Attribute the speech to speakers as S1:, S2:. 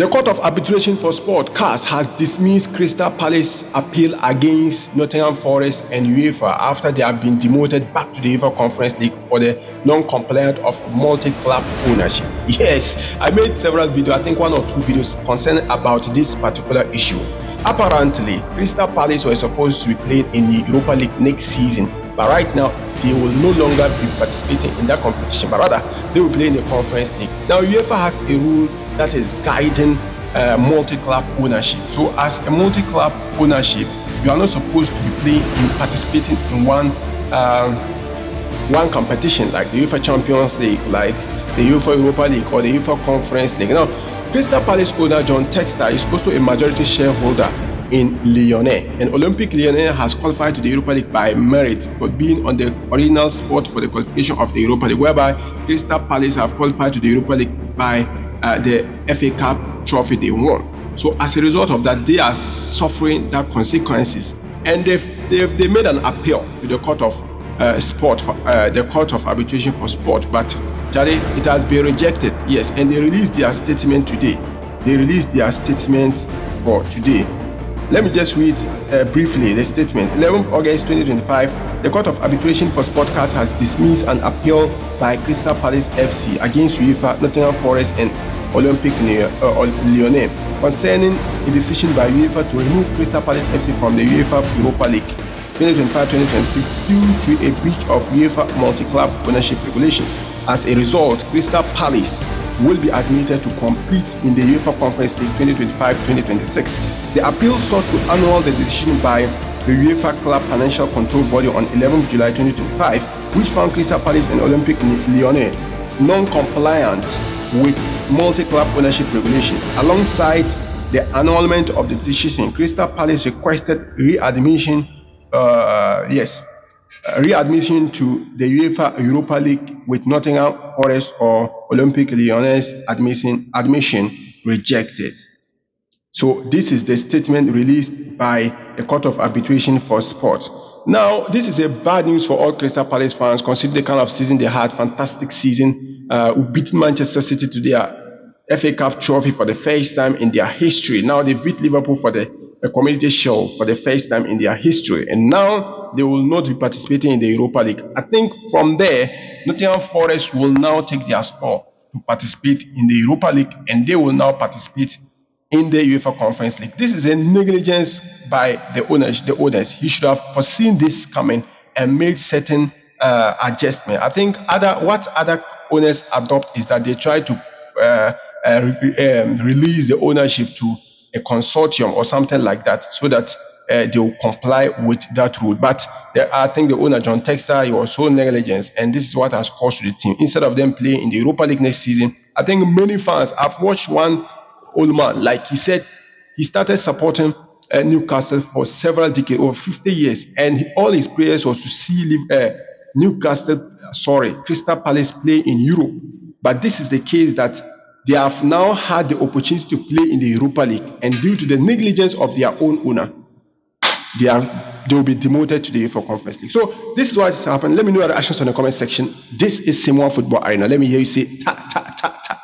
S1: The Court of Arbitration for Sport, CAS, has dismissed Crystal Palace's appeal against Nottingham Forest and UEFA after they have been demoted back to the UEFA Conference League for the non-compliance of multi-club ownership. Yes, I made several videos, I think 1 or 2 videos concerning about this particular issue. Apparently, Crystal Palace were supposed to be playing in the Europa League next season, but right now they will no longer be participating in that competition, but rather they will play in the Conference League. Now, UEFA has a rule that is guiding multi-club ownership. So as a multi-club ownership, you are not supposed to be participating in one competition like the UEFA Champions League, like the UEFA Europa League or the UEFA Conference League. Now, Crystal Palace owner John Textor is also a majority shareholder in Lyonnais, and Olympique Lyonnais has qualified to the Europa League by merit for being on the original spot for the qualification of the Europa League, whereby Crystal Palace have qualified to the Europa League by the FA Cup trophy they won. So as a result of that, they are suffering that consequences, and they made an appeal to the Court of Sport, the Court of Arbitration for Sport, but Charlie, it has been rejected. Yes, and they released their statement today. For today. Let me just read briefly the statement. 11th August 2025, the Court of Arbitration for Sport CAS has dismissed an appeal by Crystal Palace FC against UEFA, Nottingham Forest and Olympique Lyonnais concerning a decision by UEFA to remove Crystal Palace FC from the UEFA Europa League 2025-2026 due to a breach of UEFA multi-club ownership regulations. As a result, Crystal Palace will be admitted to compete in the UEFA Conference League 2025-2026. The appeal sought to annul the decision by the UEFA Club Financial Control Body on 11th July 2025, which found Crystal Palace and Olympique Lyonnais non-compliant with multi-club ownership regulations. Alongside the annulment of the decision, Crystal Palace requested readmission to the UEFA Europa League with Nottingham Forest or Olympique Lyonnais admission rejected. So this is the statement released by the Court of Arbitration for Sport. Now, this is a bad news for all Crystal Palace fans, considering the kind of season they had. Fantastic season. Who beat Manchester City to their FA Cup trophy for the first time in their history. Now they beat Liverpool for the Community Shield for the first time in their history. And now they will not be participating in the Europa League. I think from there, Nottingham Forest will now take their spot to participate in the Europa League, and they will now participate in the UEFA Conference League. This is a negligence by the owners. He should have foreseen this coming and made certain adjustment. I think what other owners adopt is that they try to release the ownership to a consortium or something like that, so that they will comply with that rule. But I think the owner, John Textor, he was so negligent, and this is what has caused the team. Instead of them playing in the Europa League next season, I think many fans have watched one old man, like he said, he started supporting Newcastle for several decades, over 50 years, and all his prayers was to see Crystal Palace play in Europe. But this is the case that they have now had the opportunity to play in the Europa League, and due to the negligence of their own owner, they will be demoted to the UEFA Conference League. So this is what has happened. Let me know your reactions on the comment section. This is Simon Football Arena. Let me hear you say ta ta ta ta.